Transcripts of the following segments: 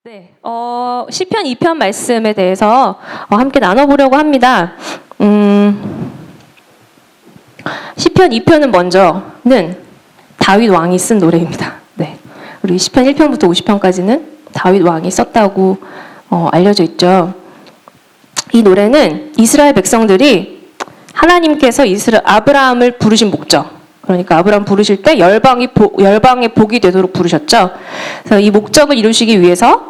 네, 시편 2편 말씀에 대해서 함께 나눠보려고 합니다. 시편 2편은 먼저는 다윗 왕이 쓴 노래입니다. 네, 우리 시편 1편부터 50편까지는 다윗 왕이 썼다고 알려져 있죠. 이 노래는 이스라엘 백성들이 하나님께서 아브라함을 부르신 목적, 그러니까 아브라함 부르실 때 열방의 복이 되도록 부르셨죠. 그래서 이 목적을 이루시기 위해서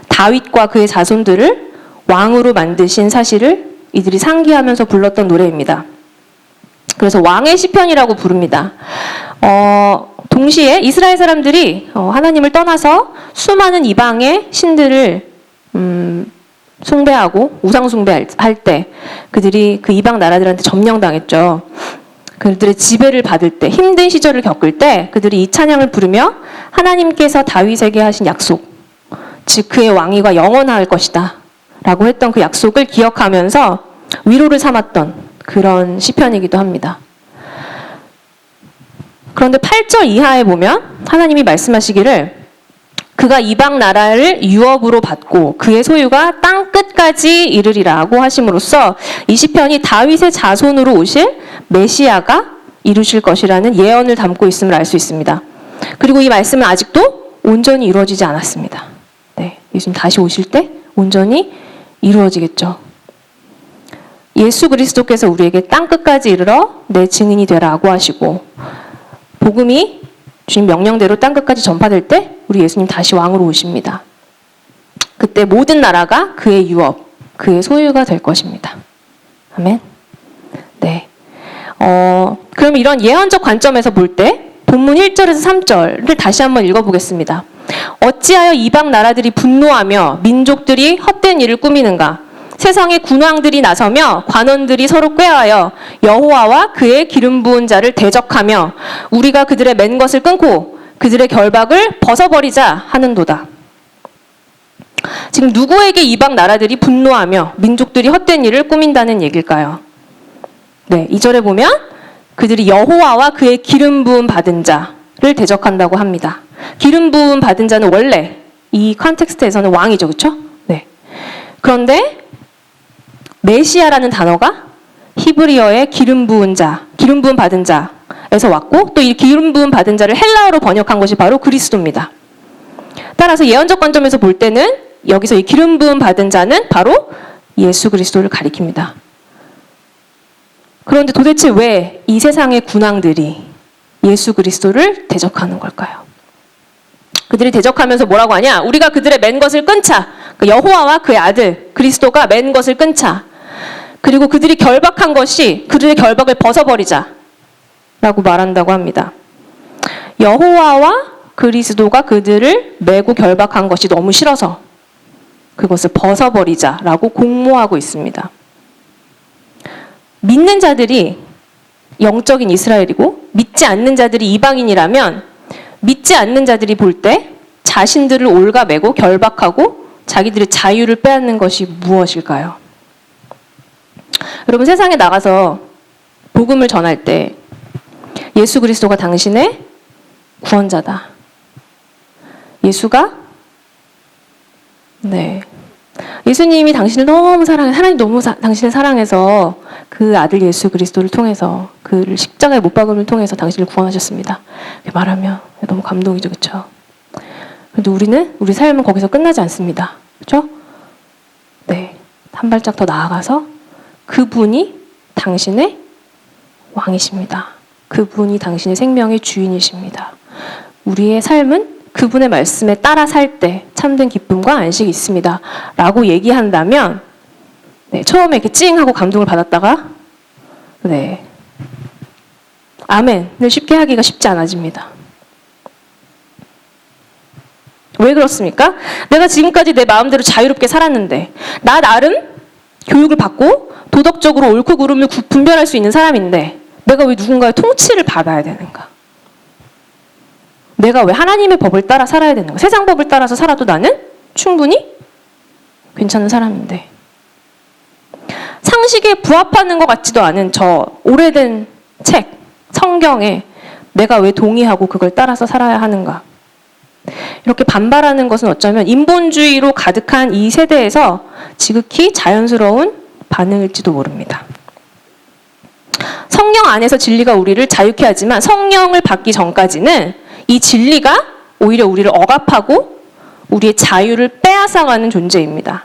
다윗과 그의 자손들을 왕으로 만드신 사실을 이들이 상기하면서 불렀던 노래입니다. 그래서 왕의 시편이라고 부릅니다. 동시에 이스라엘 사람들이 하나님을 떠나서 수많은 이방의 신들을 숭배하고 우상 숭배할 때 그들이 그 이방 나라들한테 점령당했죠. 그들의 지배를 받을 때, 힘든 시절을 겪을 때 그들이 이 찬양을 부르며 하나님께서 다윗에게 하신 약속, 즉 그의 왕위가 영원할 것이다 라고 했던 그 약속을 기억하면서 위로를 삼았던 그런 시편이기도 합니다. 그런데 8절 이하에 보면 하나님이 말씀하시기를 그가 이방 나라를 유업으로 받고 그의 소유가 땅 끝까지 이르리라고 하심으로써 이 시편이 다윗의 자손으로 오실 메시아가 이루실 것이라는 예언을 담고 있음을 알 수 있습니다. 그리고 이 말씀은 아직도 온전히 이루어지지 않았습니다. 네, 예수님 다시 오실 때 온전히 이루어지겠죠. 예수 그리스도께서 우리에게 땅 끝까지 이르러 내 증인이 되라고 하시고 복음이 주님 명령대로 땅 끝까지 전파될 때 우리 예수님 다시 왕으로 오십니다. 그때 모든 나라가 그의 유업, 그의 소유가 될 것입니다. 아멘. 네. 그럼 이런 예언적 관점에서 볼 때 본문 1절에서 3절을 다시 한번 읽어보겠습니다. 어찌하여 이방 나라들이 분노하며 민족들이 헛된 일을 꾸미는가? 세상의 군왕들이 나서며 관원들이 서로 꾀하여 여호와와 그의 기름 부은 자를 대적하며 우리가 그들의 맨 것을 끊고 그들의 결박을 벗어버리자 하는도다. 지금 누구에게 이방 나라들이 분노하며 민족들이 헛된 일을 꾸민다는 얘기일까요? 네, 2절에 보면 그들이 여호와와 그의 기름 부음 받은 자를 대적한다고 합니다. 기름 부음 받은 자는 원래 이 컨텍스트에서는 왕이죠, 그렇죠? 네. 그런데 메시아라는 단어가 히브리어의 기름 부은 자, 기름 부음 받은 자에서 왔고 또 이 기름 부음 받은 자를 헬라어로 번역한 것이 바로 그리스도입니다. 따라서 예언적 관점에서 볼 때는 여기서 이 기름 부음 받은 자는 바로 예수 그리스도를 가리킵니다. 그런데 도대체 왜 이 세상의 군왕들이 예수 그리스도를 대적하는 걸까요? 그들이 대적하면서 뭐라고 하냐? 우리가 그들의 맨 것을 끊자. 여호와와 그의 아들 그리스도가 맨 것을 끊자. 그리고 그들이 결박한 것이 그들의 결박을 벗어버리자 라고 말한다고 합니다. 여호와와 그리스도가 그들을 매고 결박한 것이 너무 싫어서 그것을 벗어버리자 라고 공모하고 있습니다. 믿는 자들이 영적인 이스라엘이고 믿지 않는 자들이 이방인이라면 믿지 않는 자들이 볼 때 자신들을 올가매고 결박하고 자기들의 자유를 빼앗는 것이 무엇일까요? 여러분, 세상에 나가서 복음을 전할 때 예수 그리스도가 당신의 구원자다. 예수님이 당신을 너무 하나님 너무 당신을 사랑해서 그 아들 예수 그리스도를 통해서 그를 십자가에 못 박음을 통해서 당신을 구원하셨습니다. 이렇게 말하면 너무 감동이죠, 그렇죠? 그런데 우리 삶은 거기서 끝나지 않습니다, 그렇죠? 네, 한 발짝 더 나아가서 그분이 당신의 왕이십니다. 그분이 당신의 생명의 주인이십니다. 우리의 삶은 그분의 말씀에 따라 살 때 참된 기쁨과 안식이 있습니다. 라고 얘기한다면 처음에 이렇게 찡하고 감동을 받았다가 아멘을 쉽게 하기가 쉽지 않아집니다. 왜 그렇습니까? 내가 지금까지 내 마음대로 자유롭게 살았는데 나 나름 교육을 받고 도덕적으로 옳고 그름을 분별할 수 있는 사람인데 내가 왜 누군가의 통치를 받아야 되는가? 내가 왜 하나님의 법을 따라 살아야 되는가? 세상 법을 따라서 살아도 나는 충분히 괜찮은 사람인데 상식에 부합하는 것 같지도 않은 저 오래된 책, 성경에 내가 왜 동의하고 그걸 따라서 살아야 하는가? 이렇게 반발하는 것은 어쩌면 인본주의로 가득한 이 세대에서 지극히 자연스러운 반응일지도 모릅니다. 성령 안에서 진리가 우리를 자유케 하지만 성령을 받기 전까지는 이 진리가 오히려 우리를 억압하고 우리의 자유를 빼앗아가는 존재입니다.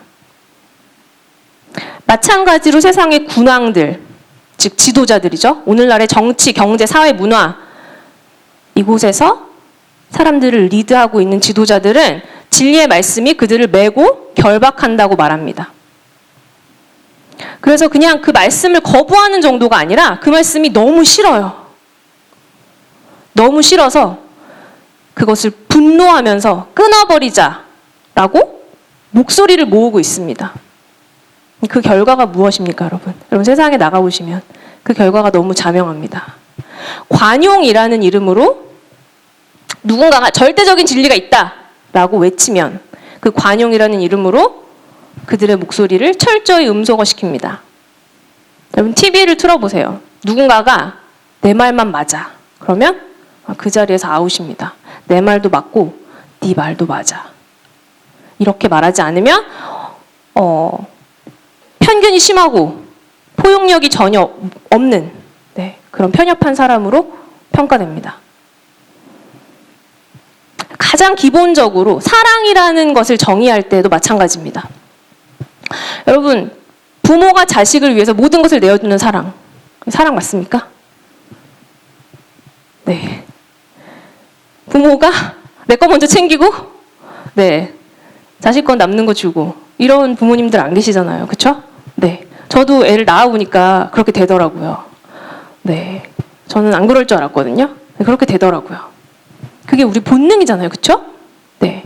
마찬가지로 세상의 군왕들, 즉 지도자들이죠. 오늘날의 정치, 경제, 사회, 문화 이곳에서 사람들을 리드하고 있는 지도자들은 진리의 말씀이 그들을 메고 결박한다고 말합니다. 그래서 그냥 그 말씀을 거부하는 정도가 아니라 그 말씀이 너무 싫어요. 너무 싫어서 그것을 분노하면서 끊어버리자라고 목소리를 모으고 있습니다. 그 결과가 무엇입니까, 여러분? 여러분 세상에 나가보시면 그 결과가 너무 자명합니다. 관용이라는 이름으로 누군가가 절대적인 진리가 있다라고 외치면 그 관용이라는 이름으로 그들의 목소리를 철저히 음소거시킵니다. 여러분 TV를 틀어보세요. 누군가가 내 말만 맞아. 그러면 그 자리에서 아웃입니다. 내 말도 맞고 네 말도 맞아. 이렇게 말하지 않으면 편견이 심하고 포용력이 전혀 없는 그런 편협한 사람으로 평가됩니다. 가장 기본적으로 사랑이라는 것을 정의할 때도 마찬가지입니다. 여러분, 부모가 자식을 위해서 모든 것을 내어주는 사랑 맞습니까? 네. 부모가 내 거 먼저 챙기고, 자식 건 남는 거 주고, 이런 부모님들 안 계시잖아요. 그쵸? 네. 저도 애를 낳아보니까 그렇게 되더라고요. 네. 저는 안 그럴 줄 알았거든요. 그렇게 되더라고요. 그게 우리 본능이잖아요. 그쵸? 네.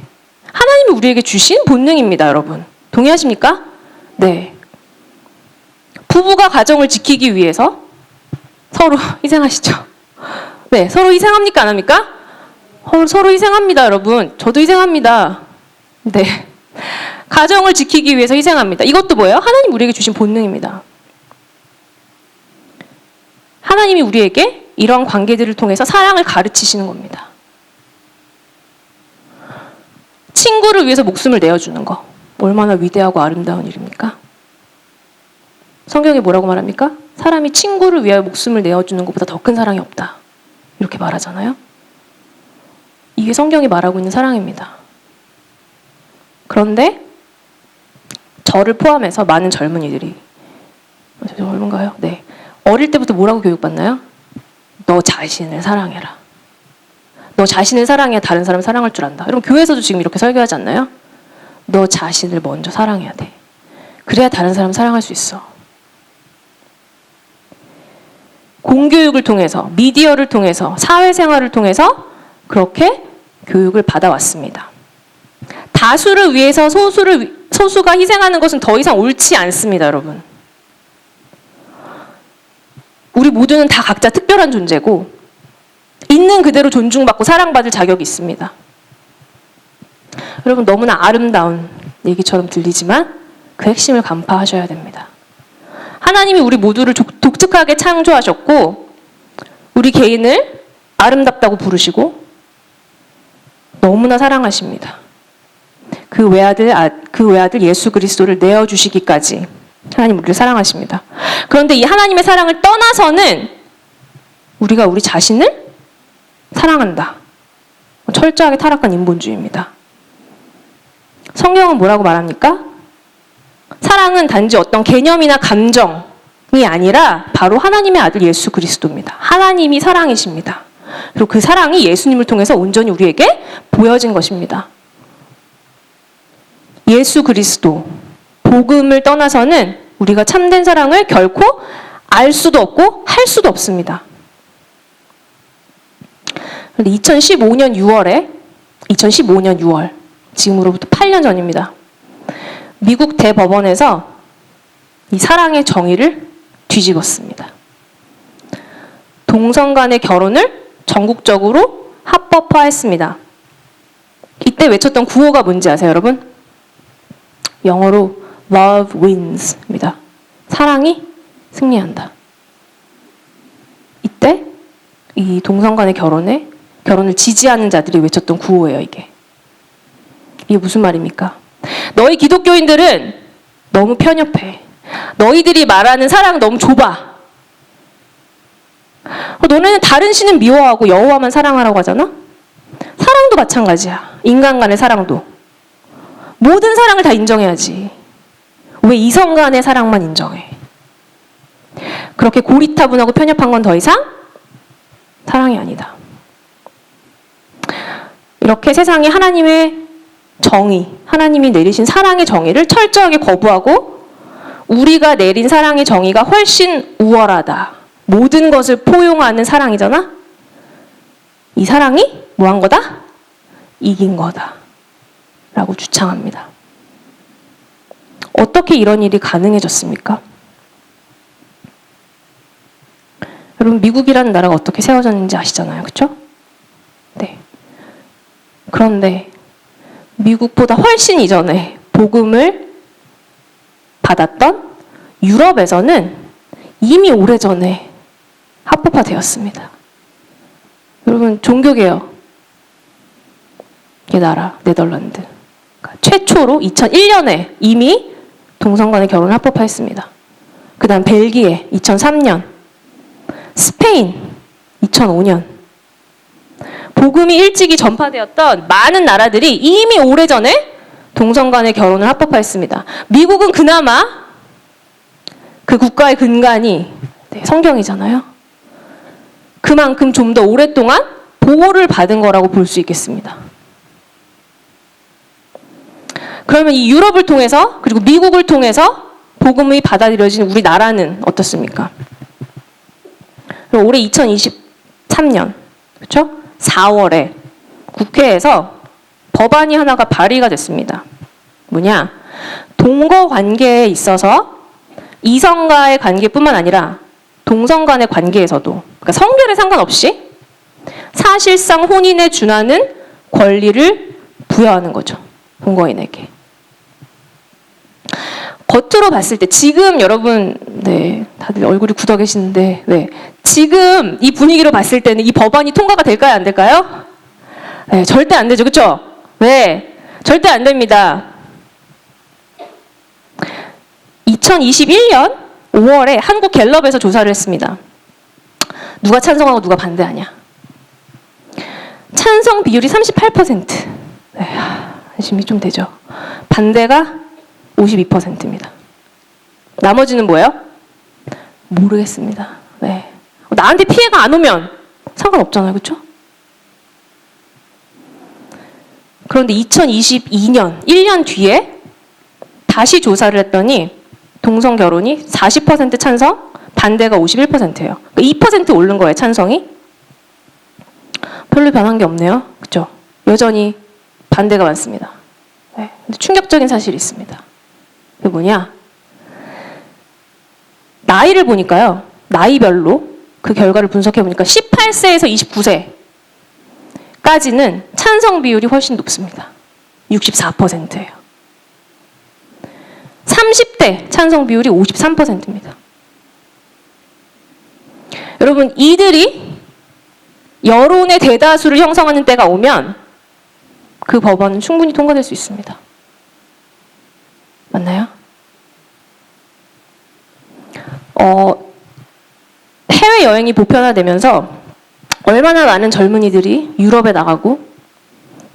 하나님이 우리에게 주신 본능입니다, 여러분. 동의하십니까? 네. 부부가 가정을 지키기 위해서 서로 희생하시죠. 네. 서로 희생합니까? 안 합니까? 서로 희생합니다, 여러분. 저도 희생합니다. 네. 가정을 지키기 위해서 희생합니다. 이것도 뭐예요? 하나님 우리에게 주신 본능입니다. 하나님이 우리에게 이런 관계들을 통해서 사랑을 가르치시는 겁니다. 친구를 위해서 목숨을 내어주는 거. 얼마나 위대하고 아름다운 일입니까? 성경에 뭐라고 말합니까? 사람이 친구를 위하여 목숨을 내어주는 것보다 더 큰 사랑이 없다. 이렇게 말하잖아요. 이게 성경이 말하고 있는 사랑입니다. 그런데 저를 포함해서 많은 젊은이들이 젊은가요? 네. 어릴 때부터 뭐라고 교육받나요? 너 자신을 사랑해라. 너 자신을 사랑해야 다른 사람을 사랑할 줄 안다. 여러분 교회에서도 지금 이렇게 설교하지 않나요? 너 자신을 먼저 사랑해야 돼. 그래야 다른 사람 사랑할 수 있어. 공교육을 통해서, 미디어를 통해서, 사회생활을 통해서 그렇게 교육을 받아왔습니다. 다수를 위해서 소수가 희생하는 것은 더 이상 옳지 않습니다, 여러분. 우리 모두는 다 각자 특별한 존재고 있는 그대로 존중받고 사랑받을 자격이 있습니다. 여러분 너무나 아름다운 얘기처럼 들리지만 그 핵심을 간파하셔야 됩니다. 하나님이 우리 모두를 독특하게 창조하셨고 우리 개인을 아름답다고 부르시고 너무나 사랑하십니다. 그 외아들 예수 그리스도를 내어주시기까지 하나님 우리를 사랑하십니다. 그런데 이 하나님의 사랑을 떠나서는 우리가 우리 자신을 사랑한다. 철저하게 타락한 인본주의입니다. 성경은 뭐라고 말합니까? 사랑은 단지 어떤 개념이나 감정이 아니라 바로 하나님의 아들 예수 그리스도입니다. 하나님이 사랑이십니다. 그리고 그 사랑이 예수님을 통해서 온전히 우리에게 보여진 것입니다. 예수 그리스도, 복음을 떠나서는 우리가 참된 사랑을 결코 알 수도 없고 할 수도 없습니다. 2015년 6월, 지금으로부터 8년 전입니다. 미국 대법원에서 이 사랑의 정의를 뒤집었습니다. 동성 간의 결혼을 전국적으로 합법화했습니다. 이때 외쳤던 구호가 뭔지 아세요, 여러분? 영어로 Love wins입니다. 사랑이 승리한다. 이때 이 동성 간의 결혼을 지지하는 자들이 외쳤던 구호예요, 이게. 이게 무슨 말입니까? 너희 기독교인들은 너무 편협해. 너희들이 말하는 사랑 너무 좁아. 너네는 다른 신은 미워하고 여호와만 사랑하라고 하잖아? 사랑도 마찬가지야. 인간 간의 사랑도. 모든 사랑을 다 인정해야지. 왜 이성 간의 사랑만 인정해? 그렇게 고리타분하고 편협한 건 더 이상 사랑이 아니다. 이렇게 세상에 하나님의 정의, 하나님이 내리신 사랑의 정의를 철저하게 거부하고 우리가 내린 사랑의 정의가 훨씬 우월하다. 모든 것을 포용하는 사랑이잖아? 이 사랑이 뭐 한 거다? 이긴 거다. 라고 주창합니다. 어떻게 이런 일이 가능해졌습니까? 여러분, 미국이라는 나라가 어떻게 세워졌는지 아시잖아요. 그렇죠? 네. 그런데 미국보다 훨씬 이전에 복음을 받았던 유럽에서는 이미 오래전에 합법화되었습니다. 여러분, 종교개혁의 나라 네덜란드. 그러니까 최초로 2001년에 이미 동성 간의 결혼을 합법화했습니다. 그 다음 벨기에 2003년, 스페인 2005년. 복음이 일찍이 전파되었던 많은 나라들이 이미 오래전에 동성 간의 결혼을 합법화했습니다. 미국은 그나마 그 국가의 근간이 성경이잖아요. 그만큼 좀 더 오랫동안 보호를 받은 거라고 볼 수 있겠습니다. 그러면 이 유럽을 통해서 그리고 미국을 통해서 복음이 받아들여진 우리나라는 어떻습니까? 올해 2023년 그렇죠? 4월에 국회에서 법안이 하나가 발의가 됐습니다. 뭐냐? 동거 관계에 있어서 이성과의 관계뿐만 아니라 동성 간의 관계에서도, 그러니까 성별에 상관없이 사실상 혼인에 준하는 권리를 부여하는 거죠. 동거인에게. 겉으로 봤을 때 지금 여러분, 네, 다들 얼굴이 굳어 계시는데, 네, 지금 이 분위기로 봤을 때는 이 법안이 통과가 될까요, 안 될까요? 네, 절대 안 되죠, 그렇죠? 네, 절대 안 됩니다. 2021년 5월에 한국 갤럽에서 조사를 했습니다. 누가 찬성하고 누가 반대하냐? 찬성 비율이 38%. 네, 안심이 좀 되죠. 반대가 52%입니다. 나머지는 뭐예요? 모르겠습니다. 네. 나한테 피해가 안 오면 상관없잖아요. 그렇죠? 그런데 2022년, 1년 뒤에 다시 조사를 했더니 동성 결혼이 40% 찬성, 반대가 51%예요. 그러니까 2% 오른 거예요, 찬성이. 별로 변한 게 없네요. 그렇죠? 여전히 반대가 많습니다. 네. 근데 충격적인 사실이 있습니다. 그게 뭐냐? 나이를 보니까요. 나이별로 그 결과를 분석해 보니까 18세에서 29세까지는 찬성 비율이 훨씬 높습니다. 64%예요. 30대 찬성 비율이 53%입니다. 여러분, 이들이 여론의 대다수를 형성하는 때가 오면 그 법안은 충분히 통과될 수 있습니다. 맞나요? 해외여행이 보편화되면서 얼마나 많은 젊은이들이 유럽에 나가고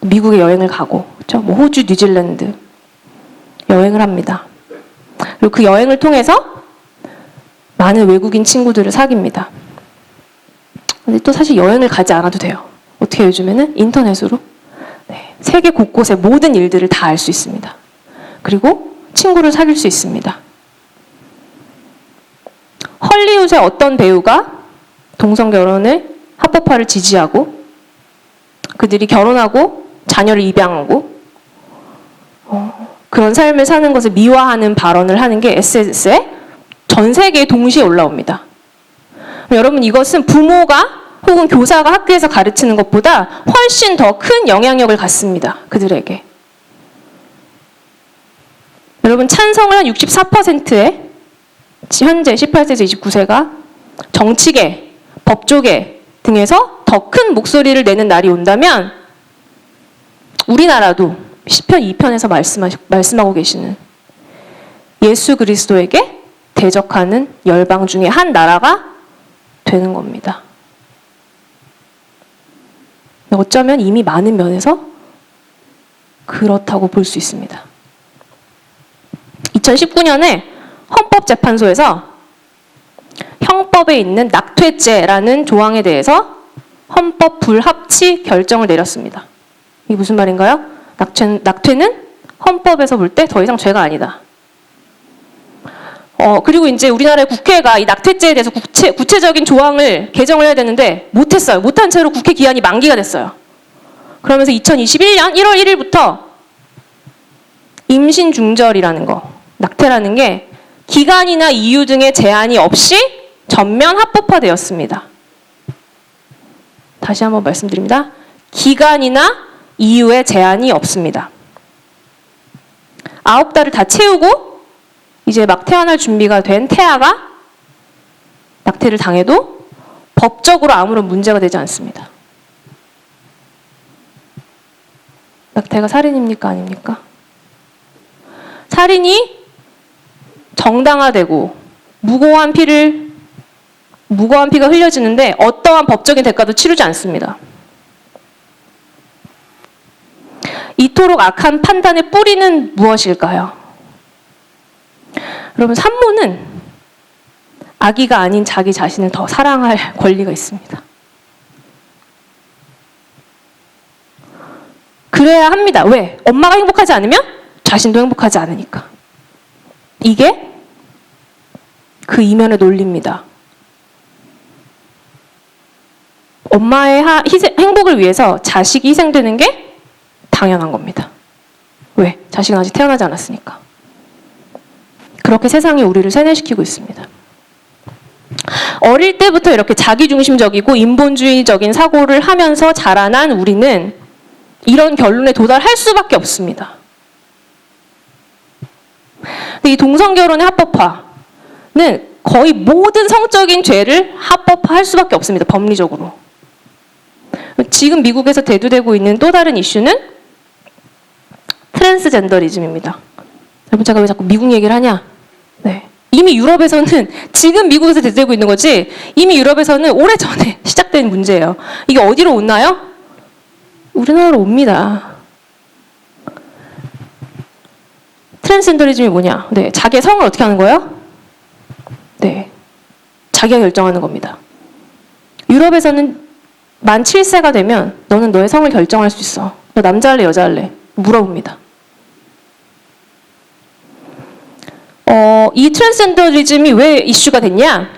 미국에 여행을 가고, 그렇죠? 뭐 호주, 뉴질랜드 여행을 합니다. 그리고 그 여행을 통해서 많은 외국인 친구들을 사귀입니다. 근데 또 사실 여행을 가지 않아도 돼요. 어떻게 요즘에는 인터넷으로 네, 세계 곳곳의 모든 일들을 다 알 수 있습니다. 그리고 친구를 사귈 수 있습니다. 헐리우드의 어떤 배우가 동성 결혼을 합법화를 지지하고 그들이 결혼하고 자녀를 입양하고 그런 삶을 사는 것을 미화하는 발언을 하는 게 SNS에 전 세계에 동시에 올라옵니다. 여러분, 이것은 부모가 혹은 교사가 학교에서 가르치는 것보다 훨씬 더 큰 영향력을 갖습니다. 그들에게. 여러분, 찬성을 한 64%의 현재 18세에서 29세가 정치계, 법조계 등에서 더 큰 목소리를 내는 날이 온다면 우리나라도 시편 2편에서 말씀하고 계시는 예수 그리스도에게 대적하는 열방 중에 한 나라가 되는 겁니다. 어쩌면 이미 많은 면에서 그렇다고 볼 수 있습니다. 2019년에 헌법재판소에서 형법에 있는 낙퇴죄라는 조항에 대해서 헌법 불합치 결정을 내렸습니다. 이게 무슨 말인가요? 낙퇴는 헌법에서 볼 때 더 이상 죄가 아니다. 그리고 이제 우리나라의 국회가 이 낙퇴죄에 대해서 구체적인 조항을 개정을 해야 되는데 못했어요. 못한 채로 국회 기한이 만기가 됐어요. 그러면서 2021년 1월 1일부터 임신 중절이라는 거, 낙태라는 게 기간이나 이유 등의 제한이 없이 전면 합법화되었습니다. 다시 한번 말씀드립니다. 기간이나 이유의 제한이 없습니다. 9달을 다 채우고 이제 막 태어날 준비가 된 태아가 낙태를 당해도 법적으로 아무런 문제가 되지 않습니다. 낙태가 살인입니까? 아닙니까? 살인이 정당화되고 무고한 피가 흘려지는데 어떠한 법적인 대가도 치르지 않습니다. 이토록 악한 판단의 뿌리는 무엇일까요? 여러분, 산모는 아기가 아닌 자기 자신을 더 사랑할 권리가 있습니다. 그래야 합니다. 왜? 엄마가 행복하지 않으면 자신도 행복하지 않으니까. 이게 그 이면의 논리입니다. 엄마의 행복을 위해서 자식이 희생되는 게 당연한 겁니다. 왜? 자식은 아직 태어나지 않았으니까. 그렇게 세상이 우리를 세뇌시키고 있습니다. 어릴 때부터 이렇게 자기중심적이고 인본주의적인 사고를 하면서 자라난 우리는 이런 결론에 도달할 수밖에 없습니다. 근데 이 동성결혼의 합법화는 거의 모든 성적인 죄를 합법화할 수밖에 없습니다. 법리적으로. 지금 미국에서 대두되고 있는 또 다른 이슈는 트랜스젠더리즘입니다. 여러분, 제가 왜 자꾸 미국 얘기를 하냐? 네. 이미 유럽에서는 지금 미국에서 대두되고 있는 거지 이미 유럽에서는 오래전에 시작된 문제예요. 이게 어디로 오나요? 우리나라로 옵니다. 트랜스젠더리즘이 뭐냐? 네, 자기의 성을 어떻게 하는 거예요? 네, 자기가 결정하는 겁니다. 유럽에서는 만 7세가 되면 너는 너의 성을 결정할 수 있어. 너 남자 할래, 여자 할래? 물어봅니다. 이 트랜스젠더리즘이 왜 이슈가 됐냐?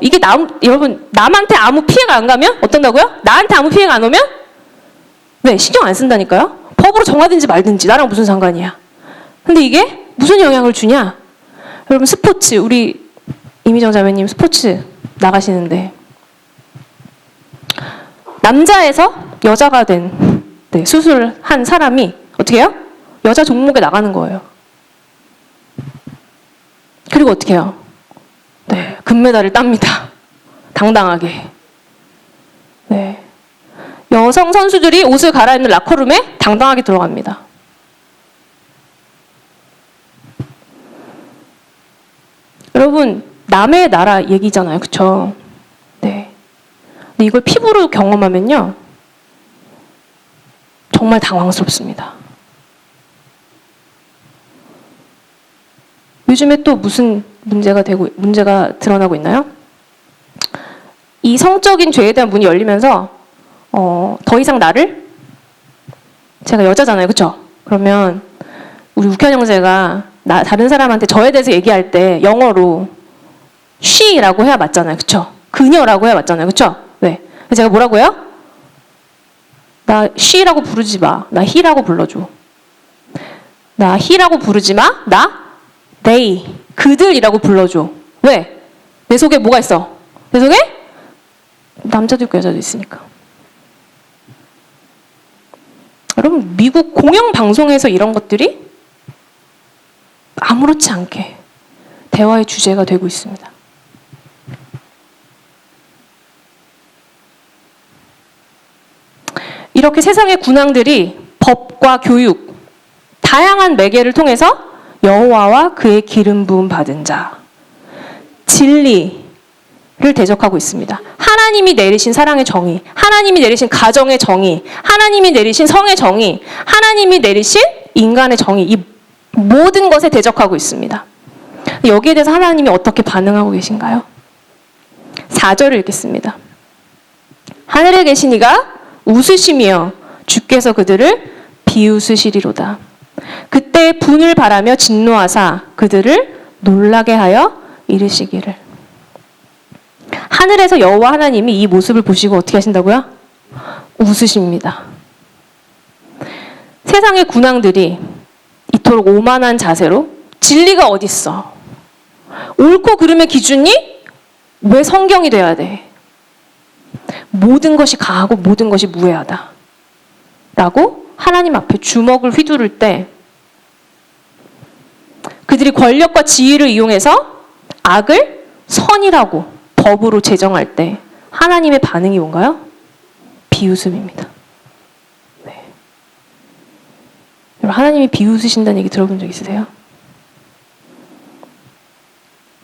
이게 여러분, 남한테 아무 피해가 안 가면 어떤다고요? 나한테 아무 피해가 안 오면? 네, 신경 안 쓴다니까요? 법으로 정하든지 말든지 나랑 무슨 상관이야. 근데 이게 무슨 영향을 주냐? 여러분, 스포츠, 우리 이미정 자매님 스포츠 나가시는데 남자에서 여자가 된 수술을 한 사람이 어떻게 해요? 여자 종목에 나가는 거예요. 그리고 어떻게 해요? 네, 금메달을 땁니다. 당당하게. 네. 여성 선수들이 옷을 갈아입는 라커룸에 당당하게 들어갑니다. 여러분, 남의 나라 얘기잖아요. 그쵸? 네. 근데 이걸 피부로 경험하면요. 정말 당황스럽습니다. 요즘에 또 무슨 문제가 드러나고 있나요? 이 성적인 죄에 대한 문이 열리면서 더 이상 제가 여자잖아요. 그쵸? 그러면 우리 우현 형제가 다른 사람한테 저에 대해서 얘기할 때 영어로 she라고 해야 맞잖아요. 그쵸? 그녀라고 해야 맞잖아요. 그쵸? 네. 제가 뭐라고 해요? 나 she라고 부르지 마. 나 he라고 불러줘. 나 he라고 부르지 마. 나 they, 그들이라고 불러줘. 왜? 내 속에 뭐가 있어? 내 속에 남자도 있고 여자도 있으니까. 여러분, 미국 공영방송에서 이런 것들이 아무렇지 않게 대화의 주제가 되고 있습니다. 이렇게 세상의 군왕들이 법과 교육, 다양한 매개를 통해서 여호와와 그의 기름 부음 받은 자, 진리를 대적하고 있습니다. 하나님이 내리신 사랑의 정의, 하나님이 내리신 가정의 정의, 하나님이 내리신 성의 정의, 하나님이 내리신 인간의 정의, 이 모든 것에 대적하고 있습니다. 여기에 대해서 하나님이 어떻게 반응하고 계신가요? 4절을 읽겠습니다. 하늘에 계신 이가 웃으시며 주께서 그들을 비웃으시리로다. 그때 분을 바라며 진노하사 그들을 놀라게 하여 이르시기를. 하늘에서 여호와 하나님이 이 모습을 보시고 어떻게 하신다고요? 웃으십니다. 세상의 군왕들이 이토록 오만한 자세로 진리가 어딨어? 옳고 그름의 기준이 왜 성경이 돼야 돼? 모든 것이 가하고 모든 것이 무해하다. 라고 하나님 앞에 주먹을 휘두를 때 그들이 권력과 지위를 이용해서 악을 선이라고 법으로 제정할 때 하나님의 반응이 뭔가요? 비웃음입니다. 네. 여러분, 하나님이 비웃으신다는 얘기 들어본 적 있으세요?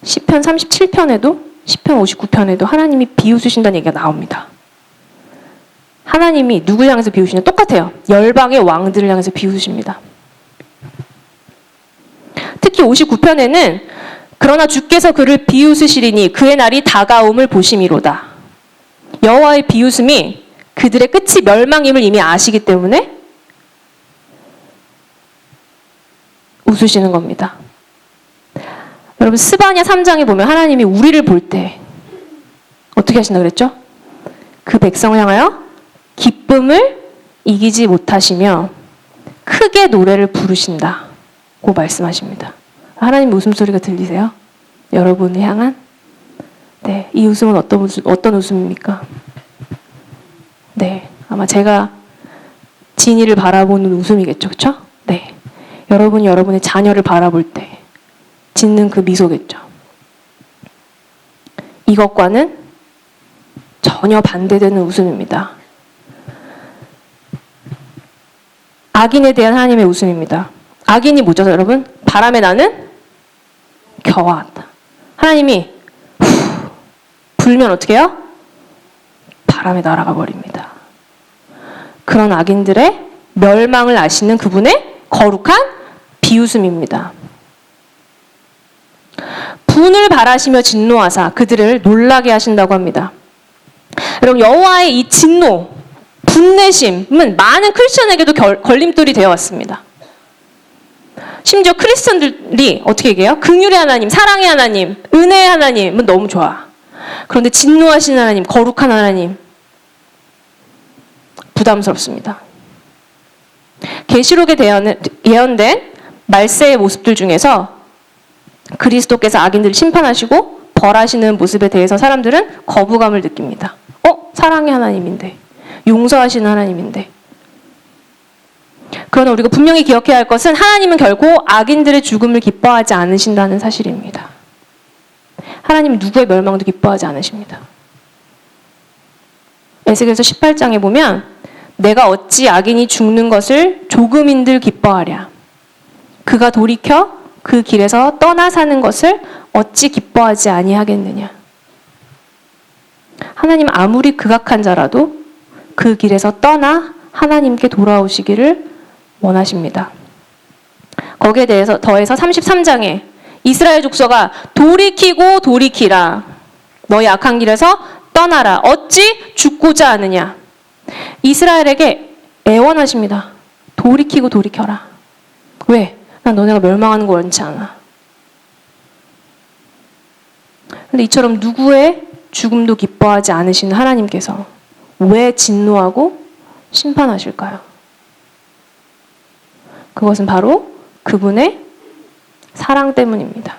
시편 37편에도 10편 59편에도 하나님이 비웃으신다는 얘기가 나옵니다. 하나님이 누구를 향해서 비웃으시냐? 똑같아요. 열방의 왕들을 향해서 비웃으십니다. 특히 59편에는 그러나 주께서 그를 비웃으시리니 그의 날이 다가옴을 보심이로다. 여호와의 비웃음이 그들의 끝이 멸망임을 이미 아시기 때문에 웃으시는 겁니다. 여러분, 스바냐 3장에 보면 하나님이 우리를 볼 때 어떻게 하신다 그랬죠? 그 백성을 향하여 기쁨을 이기지 못하시며 크게 노래를 부르신다고 말씀하십니다. 하나님 웃음소리가 들리세요? 여러분을 향한? 네, 이 웃음은 어떤 웃음입니까? 네, 아마 제가 진이를 바라보는 웃음이겠죠, 그렇죠? 네, 여러분이 여러분의 자녀를 바라볼 때 짓는 그 미소겠죠. 이것과는 전혀 반대되는 웃음입니다. 악인에 대한 하나님의 웃음입니다. 악인이 뭐죠, 여러분? 바람에 나는 겨와하다. 하나님이 불면 어떻게 해요? 바람에 날아가 버립니다. 그런 악인들의 멸망을 아시는 그분의 거룩한 비웃음입니다. 분을 바라시며 진노하사 그들을 놀라게 하신다고 합니다. 여러분, 여호와의 이 진노, 분내심은 많은 크리스천에게도 걸림돌이 되어 왔습니다. 심지어 크리스천들이 어떻게 얘기해요? 긍휼의 하나님, 사랑의 하나님, 은혜의 하나님은 너무 좋아. 그런데 진노하시는 하나님, 거룩한 하나님, 부담스럽습니다. 계시록에 예언된 말세의 모습들 중에서 그리스도께서 악인들을 심판하시고 벌하시는 모습에 대해서 사람들은 거부감을 느낍니다. 사랑의 하나님인데, 용서하시는 하나님인데. 그러나 우리가 분명히 기억해야 할 것은 하나님은 결코 악인들의 죽음을 기뻐하지 않으신다는 사실입니다. 하나님은 누구의 멸망도 기뻐하지 않으십니다. 에스겔서 18장에 보면 내가 어찌 악인이 죽는 것을 조금인들 기뻐하랴. 그가 돌이켜 그 길에서 떠나 사는 것을 어찌 기뻐하지 아니하겠느냐. 하나님 아무리 극악한 자라도 그 길에서 떠나 하나님께 돌아오시기를 원하십니다. 거기에 대해서 더해서 33장에 이스라엘 족속아 돌이키고 돌이키라. 너희 악한 길에서 떠나라. 어찌 죽고자 하느냐. 이스라엘에게 애원하십니다. 돌이키고 돌이켜라. 왜? 난 너네가 멸망하는 거 원치 않아. 근데 이처럼 누구의 죽음도 기뻐하지 않으시는 하나님께서 왜 진노하고 심판하실까요? 그것은 바로 그분의 사랑 때문입니다.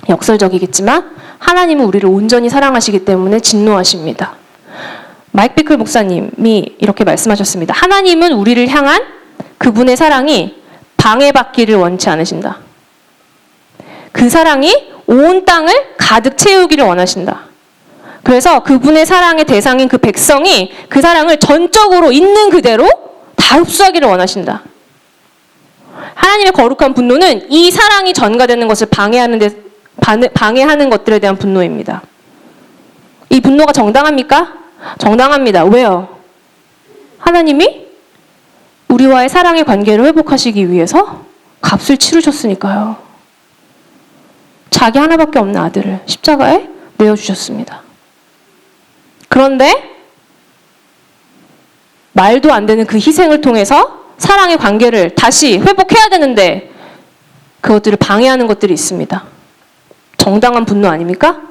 역설적이겠지만 하나님은 우리를 온전히 사랑하시기 때문에 진노하십니다. 마이크 비클 목사님이 이렇게 말씀하셨습니다. 하나님은 우리를 향한 그분의 사랑이 방해받기를 원치 않으신다. 그 사랑이 온 땅을 가득 채우기를 원하신다. 그래서 그분의 사랑의 대상인 그 백성이 그 사랑을 전적으로 있는 그대로 다 흡수하기를 원하신다. 하나님의 거룩한 분노는 이 사랑이 전가되는 것을 방해하는 것들에 대한 분노입니다. 이 분노가 정당합니까? 정당합니다. 왜요? 하나님이 우리와의 사랑의 관계를 회복하시기 위해서 값을 치르셨으니까요. 자기 하나밖에 없는 아들을 십자가에 내어주셨습니다. 그런데 말도 안 되는 그 희생을 통해서 사랑의 관계를 다시 회복해야 되는데 그것들을 방해하는 것들이 있습니다. 정당한 분노 아닙니까?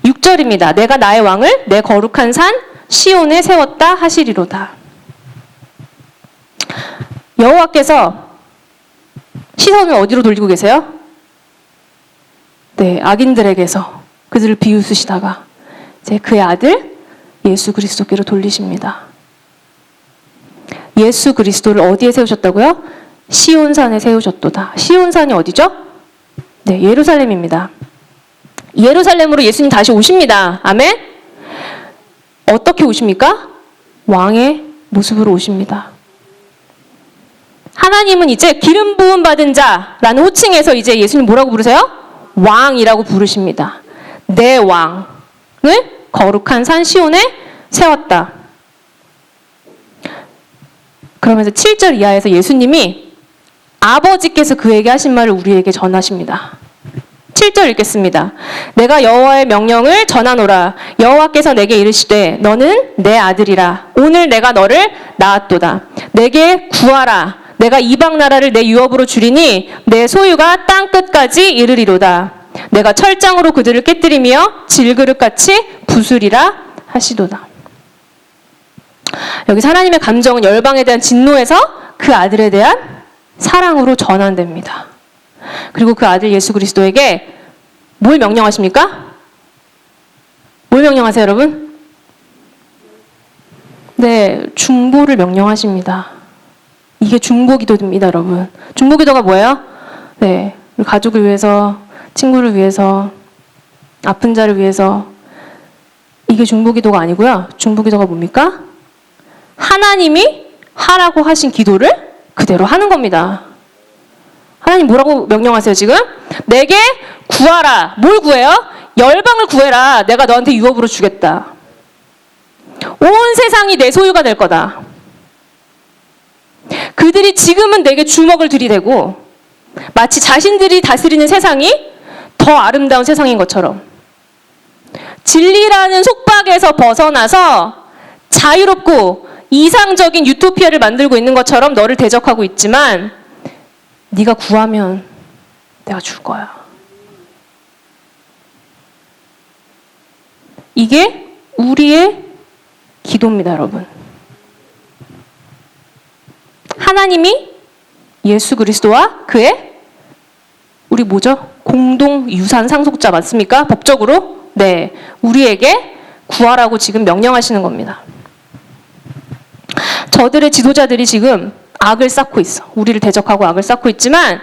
6절입니다. 내가 나의 왕을 내 거룩한 산 시온에 세웠다 하시리로다. 여호와께서 시선을 어디로 돌리고 계세요? 네, 악인들에게서 그들을 비웃으시다가 이제 그의 아들 예수 그리스도께로 돌리십니다. 예수 그리스도를 어디에 세우셨다고요? 시온산에 세우셨도다. 시온산이 어디죠? 네, 예루살렘입니다. 예루살렘으로 예수님 다시 오십니다. 아멘? 어떻게 오십니까? 왕의 모습으로 오십니다. 하나님은 이제 기름 부음 받은 자라는 호칭에서 이제 예수님 뭐라고 부르세요? 왕이라고 부르십니다. 내 왕을 거룩한 산 시온에 세웠다. 그러면서 7절 이하에서 예수님이 아버지께서 그에게 하신 말을 우리에게 전하십니다. 7절 읽겠습니다. 내가 여호와의 명령을 전하노라. 여호와께서 내게 이르시되 너는 내 아들이라. 오늘 내가 너를 낳았도다. 내게 구하라. 내가 이방 나라를 내 유업으로 주리니 내 소유가 땅 끝까지 이르리로다. 내가 철장으로 그들을 깨뜨리며 질그릇같이 부수리라 하시도다. 여기서 하나님의 감정은 열방에 대한 진노에서 그 아들에 대한 사랑으로 전환됩니다. 그리고 그 아들 예수 그리스도에게 뭘 명령하십니까? 뭘 명령하세요, 여러분? 네, 중보를 명령하십니다. 이게 중보기도입니다, 여러분. 중보기도가 뭐예요? 네, 가족을 위해서, 친구를 위해서, 아픈 자를 위해서. 이게 중보기도가 아니고요. 중보기도가 뭡니까? 하나님이 하라고 하신 기도를 그대로 하는 겁니다. 하나님 뭐라고 명령하세요, 지금? 내게 구하라. 뭘 구해요? 열방을 구해라. 내가 너한테 유업으로 주겠다. 온 세상이 내 소유가 될 거다. 그들이 지금은 내게 주먹을 들이대고 마치 자신들이 다스리는 세상이 더 아름다운 세상인 것처럼 진리라는 속박에서 벗어나서 자유롭고 이상적인 유토피아를 만들고 있는 것처럼 너를 대적하고 있지만 네가 구하면 내가 줄 거야. 이게 우리의 기도입니다, 여러분. 하나님이 예수 그리스도와 그의 우리 뭐죠? 공동 유산 상속자 맞습니까? 법적으로? 네, 우리에게 구하라고 지금 명령하시는 겁니다. 저들의 지도자들이 지금 악을 쌓고 있어. 우리를 대적하고 악을 쌓고 있지만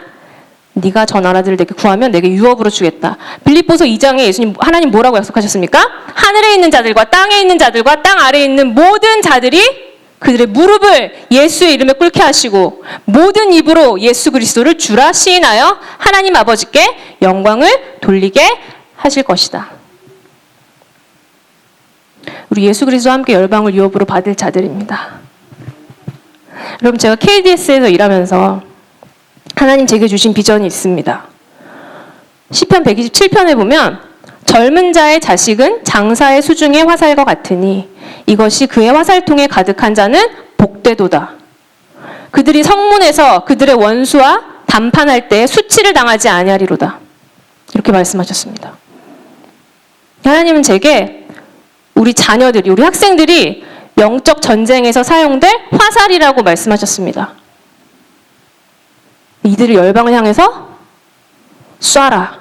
네가 저 나라들을 내게 구하면 내게 유업으로 주겠다. 빌립보서 2장에 예수님 하나님 뭐라고 약속하셨습니까? 하늘에 있는 자들과 땅에 있는 자들과 땅 아래에 있는 모든 자들이 그들의 무릎을 예수의 이름에 꿇게 하시고 모든 입으로 예수 그리스도를 주라 시인하여 하나님 아버지께 영광을 돌리게 하실 것이다. 우리 예수 그리스도와 함께 열방을 유업으로 받을 자들입니다. 여러분, 제가 KDS에서 일하면서 하나님 제게 주신 비전이 있습니다. 시편 127편에 보면 젊은 자의 자식은 장사의 수중의 화살과 같으니 이것이 그의 화살통에 가득한 자는 복되도다. 그들이 성문에서 그들의 원수와 담판할 때 수치를 당하지 아니하리로다. 이렇게 말씀하셨습니다. 하나님은 제게 우리 자녀들이, 우리 학생들이 영적 전쟁에서 사용될 화살이라고 말씀하셨습니다. 이들을 열방을 향해서 쏴라.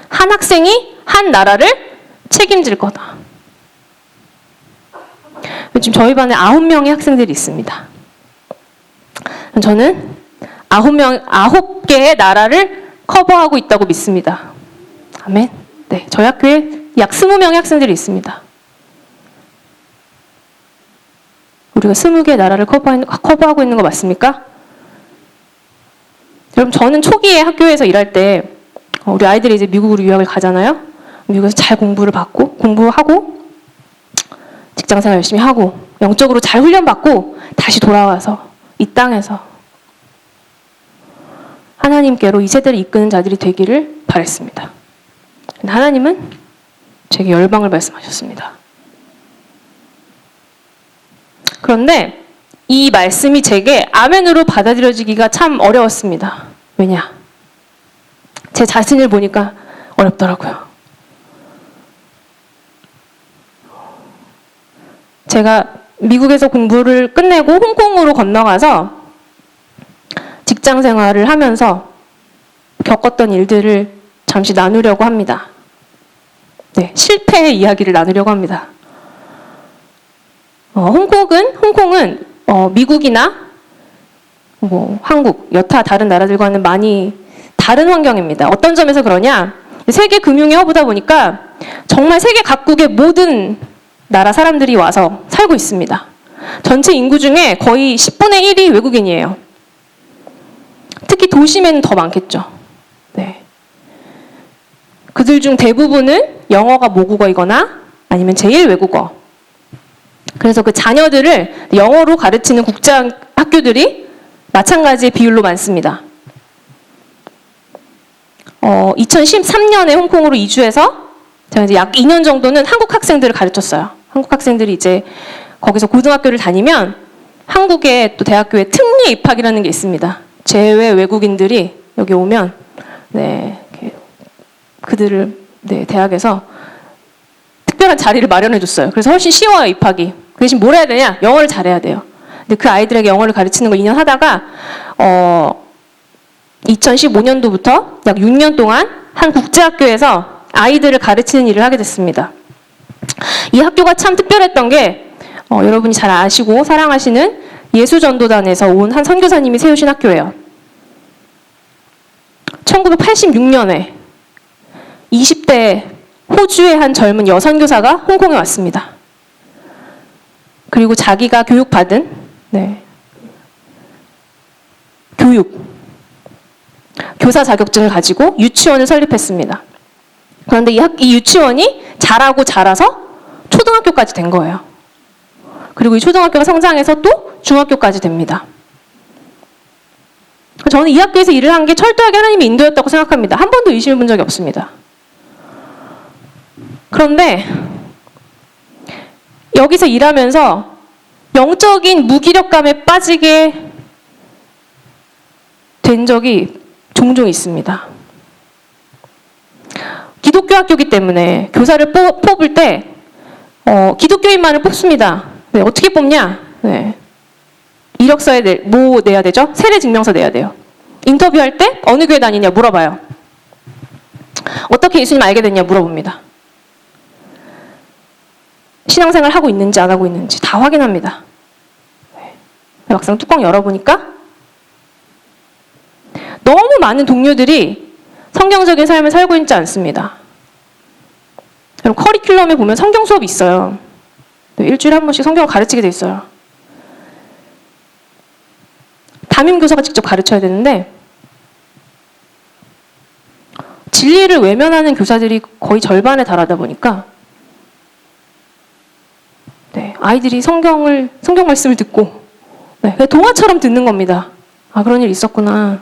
한 학생이 한 나라를 책임질 거다. 지금 저희 반에 9명의 학생들이 있습니다. 저는 9개의 나라를 커버하고 있다고 믿습니다. 아멘. 네, 저희 학교에 약 20명의 학생들이 있습니다. 우리가 20개의 나라를 커버하고 있는 거 맞습니까? 여러분, 저는 초기에 학교에서 일할 때 우리 아이들이 이제 미국으로 유학을 가잖아요. 미국에서 잘 공부하고 직장생활 열심히 하고 영적으로 잘 훈련받고 다시 돌아와서 이 땅에서 하나님께로 이 세대를 이끄는 자들이 되기를 바랬습니다. 하나님은 제게 열방을 말씀하셨습니다. 그런데 이 말씀이 제게 아멘으로 받아들여지기가 참 어려웠습니다. 왜냐? 제 자신을 보니까 어렵더라고요. 제가 미국에서 공부를 끝내고 홍콩으로 건너가서 직장 생활을 하면서 겪었던 일들을 잠시 나누려고 합니다. 네, 실패의 이야기를 나누려고 합니다. 홍콩은 미국이나 한국, 여타 다른 나라들과는 많이 다른 환경입니다. 어떤 점에서 그러냐? 세계 금융의 허브다 보니까 정말 세계 각국의 모든 나라 사람들이 와서 살고 있습니다. 전체 인구 중에 거의 10분의 1이 외국인이에요. 특히 도심에는 더 많겠죠. 네. 그들 중 대부분은 영어가 모국어이거나 아니면 제1 외국어. 그래서 그 자녀들을 영어로 가르치는 국제 학교들이 마찬가지의 비율로 많습니다. 2013년에 홍콩으로 이주해서 제가 이제 약 2년 정도는 한국 학생들을 가르쳤어요. 한국 학생들이 이제 거기서 고등학교를 다니면 한국의 또 대학교에 특례 입학이라는 게 있습니다. 제외 외국인들이 여기 오면 그들을 대학에서 특별한 자리를 마련해 줬어요. 그래서 훨씬 쉬워요, 입학이. 그 대신 뭘 해야 되냐? 영어를 잘해야 돼요. 근데 그 아이들에게 영어를 가르치는 걸 2년 하다가 2015년도부터 약 6년 동안 한 국제학교에서 아이들을 가르치는 일을 하게 됐습니다. 이 학교가 참 특별했던 게 여러분이 잘 아시고 사랑하시는 예수전도단에서 온 한 선교사님이 세우신 학교예요. 1986년에 20대 호주의 한 젊은 여선교사가 홍콩에 왔습니다. 그리고 자기가 교육받은 교사 자격증을 가지고 유치원을 설립했습니다. 그런데 이 유치원이 자라서 초등학교까지 된 거예요. 그리고 이 초등학교가 성장해서 또 중학교까지 됩니다. 저는 이 학교에서 일을 한 게 철저하게 하나님의 인도였다고 생각합니다. 한 번도 의심해 본 적이 없습니다. 그런데 여기서 일하면서 영적인 무기력감에 빠지게 된 적이 종종 있습니다. 기독교 학교이기 때문에 교사를 뽑을 때 기독교인만을 뽑습니다. 네, 어떻게 뽑냐? 네. 이력서에 뭐 내야 되죠? 세례 증명서 내야 돼요. 인터뷰할 때 어느 교회 다니냐 물어봐요. 어떻게 예수님 알게 됐냐 물어봅니다. 신앙생활 하고 있는지 안 하고 있는지 다 확인합니다. 네. 막상 뚜껑 열어보니까 너무 많은 동료들이 성경적인 삶을 살고 있지 않습니다. 여러분, 커리큘럼에 보면 성경 수업이 있어요. 네, 일주일에 한 번씩 성경을 가르치게 돼 있어요. 담임교사가 직접 가르쳐야 되는데 진리를 외면하는 교사들이 거의 절반에 달하다 보니까 아이들이 성경 말씀을 듣고 동화처럼 듣는 겁니다. 아, 그런 일 있었구나.